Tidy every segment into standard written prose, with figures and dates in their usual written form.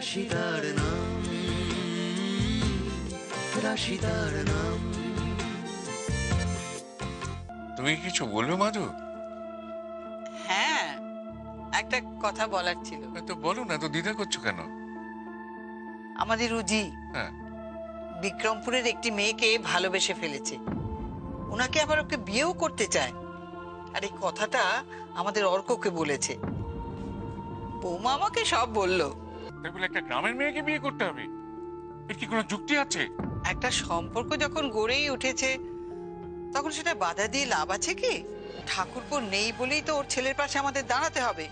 রাশিদার নাম, রাশিদার নাম। তুমি কিছু বলবে মাধু? হ্যাঁ, একটা কথা বলার ছিল। তো বলো না, তো দ্বিধা করছো কেন? আমাদের রুজি হ্যাঁ, বিক্রমপুরের একটি মেয়েকে ভালোবেসে ফেলেছে। ওনাকে আবার ওকে বিয়েও করতে চায়। আর এই কথাটা আমাদের অর্ককে বলেছে। বৌমা আমাকে সব বললো। তাই বলে একটা গ্রামের মেয়েকে বিয়ে করতে হবে? এর কি কোনো যুক্তি আছে? একটা সম্পর্ক যখন গড়েই উঠেছে তখন সেটা বাধা দিয়ে লাভ আছে কি? ঠাকুরপো নেই বলেই তো ওর ছেলের পাশে আমাদের দাঁড়াতে হবে।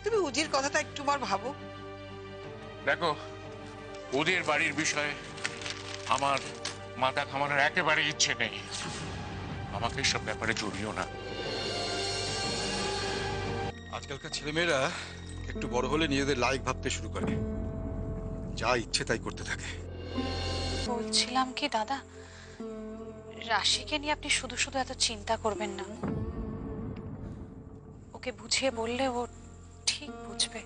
তুমি উজির কথাটা একটুবার ভাবো। দেখো, ওদের বাড়ির বিষয়ে আমার মাথা ঘামানোর একেবারে ইচ্ছে নেই। আমাকে সব ব্যাপারে জড়িও না। আজকালকার ছেলেমেয়েরা একটু বড় হলে নিজেদের লাইক ভাবতে শুরু করে, যা ইচ্ছে তাই করতে থাকে। বলছিলাম কি দাদা, রাশিকে নিয়ে আপনি শুধু শুধু এত চিন্তা করবেন না। ওকে বুঝিয়ে বললে ও ঠিক বুঝবে।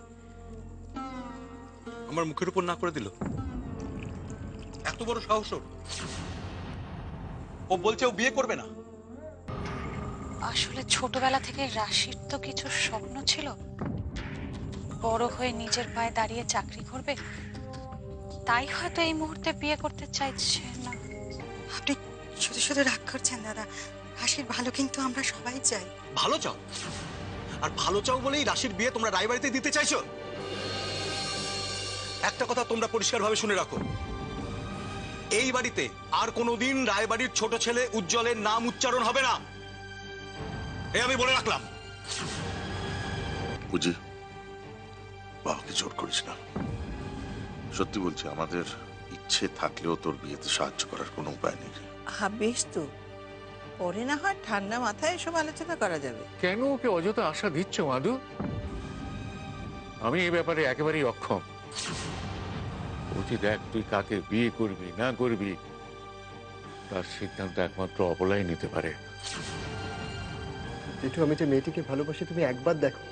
আমার মুখের উপর না করে দিল, এত বড় সাহস ওর। ও বলছে ও বিয়ে করবে না। আসলে ছোটবেলা থেকে রাশির তো কিছু স্বপ্ন ছিল, বড় হয়ে নিজের পায়ে দাঁড়িয়ে চাকরি করবে। তাই হয়তো এই মুহূর্তে বিয়ে করতে চাইছে না। আপনি শুধু শুধু রাগ করছেন দাদা। হাসির ভালো কিন্তু আমরা সবাই চাই। ভালো চাও? আর ভালো চাও বলেই রাশির বিয়ে তোমরা রায়বাড়িতে দিতে চাইছো? একটা কথা তোমরা পরিষ্কারভাবে শুনে রাখো, এই বাড়িতে আর কোনোদিন রায়বাড়ির ছোট ছেলে উজ্জ্বলের নাম উচ্চারণ হবে না, এই আমি বলে রাখলাম। বুঝি, বাবাকে জোর করিস না। সত্যি বলছি, আমাদের ইচ্ছে থাকলেও তোর বিয়েতে সাহায্য করার কোনো উপায় নেই। বেশ তো, পরে না হয় ঠান্ডা মাথায় এসব আলোচনা করা যাবে। কেন ওকে অযথা আশা দিচ্ছ মাধু? আমি এই ব্যাপারে একেবারেই অক্ষম। বলছি, দেখ, তুই কাকে বিয়ে করবি না করবি তার সিদ্ধান্ত একমাত্র অবলাই নিতে পারে। জেঠু, আমি যে মেয়েটিকে ভালোবাসি তুমি একবার দেখো।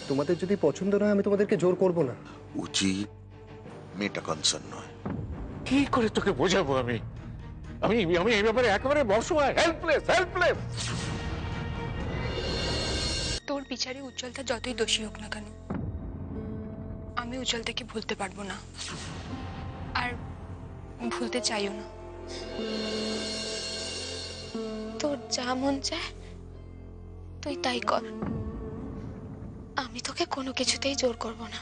তোমাদের যদি পছন্দ নয় আমি তোমাদেরকে জোর করব না। উচিত মেয়েটা কনসার্ন নয়। কি করে তোকে বোঝাবো আমি? আমি আমি এই ব্যাপারে একেবারে অসহায়, হেল্পলেস। তোর বিচারে উজ্জ্বলতা যতই দোষী হোক না কেন, আমি উজ্জ্বলতাকে ভুলতে পারবো না, আর ভুলতে চাইও না। তোর যা মন চায় তুই তাই কর, আমি তোকে কোনো কিছুতেই জোর করব না।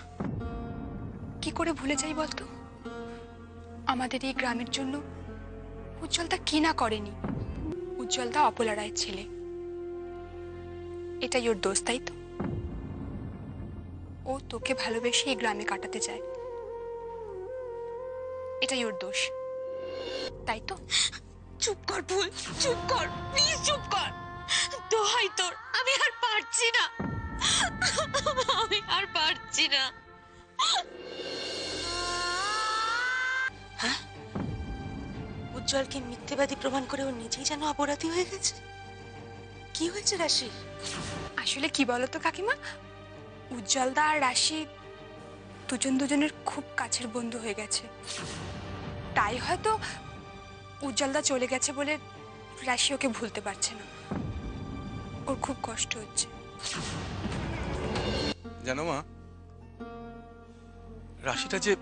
কি করে ভুলে যাই বলতো? আমাদের এই গ্রামের জন্য উজ্জ্বলতা কি না করেনি। উজ্জ্বলতা অপলা রায়ের ছেলে, এটাই ওর দোষ, তাই তো? ও তোকে ভালোবেসে এই গ্রামে কাটাতে চায়, এটাই ওর দোষ, তাই তো? চুপ কর ভুল, চুপ কর, প্লিজ চুপ কর। দোহাই তোর, আমি আর পারছি না, আমি আর পারছি না। হ্যাঁ, উজ্জ্বলকে মিথ্যেবাদী প্রমাণ করে ও নিজেই যেন অপরাধী হয়ে গেছে। কি হয়েছে রাশি? আসলে কি বলতো কাকিমা, উজ্জ্বলদা আর রাশি দুজন দুজনের খুব কাছের বন্ধু হয়ে গেছে। তাই হয়তো উজ্জ্বলদা চলে গেছে বলে রাশি ওকে ভুলতে পারছে না, ওর খুব কষ্ট হচ্ছে। জানো মা, রাশিটা যে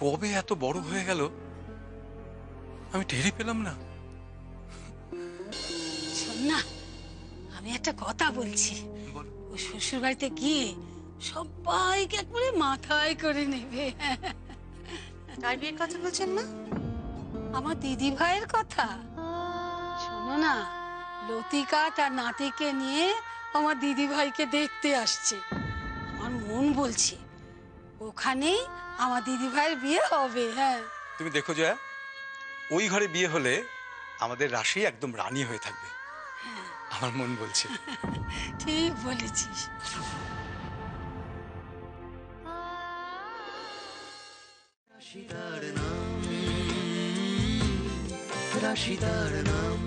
কবে এত বড় হয়ে গেল আমি টেরই পেলাম না। শোন না, আমি একটা কথা বলছি। ও শ্বশুর বাড়িতে গিয়ে সবাইকে একবারে মাথায় করে নেবে। কার বিয়ের কথা বলছেন মা? আমার দিদি ভাইয়ের কথা। শোনো না, লতিকা তার নাতিকে নিয়ে আমার দিদি ভাইকে দেখতে আসছে। আমার মন বলছে ওখানেই আমার দিদি ভাইয়ের বিয়ে হবে। হ্যাঁ, তুমি দেখো জয়া, ওই ঘরে বিয়ে হলে আমাদের রাশি একদম রানী হয়ে থাকবে, আমার মন বলছে। ঠিক বলেছিস। রাশিদার নাম, রাশিদার নাম।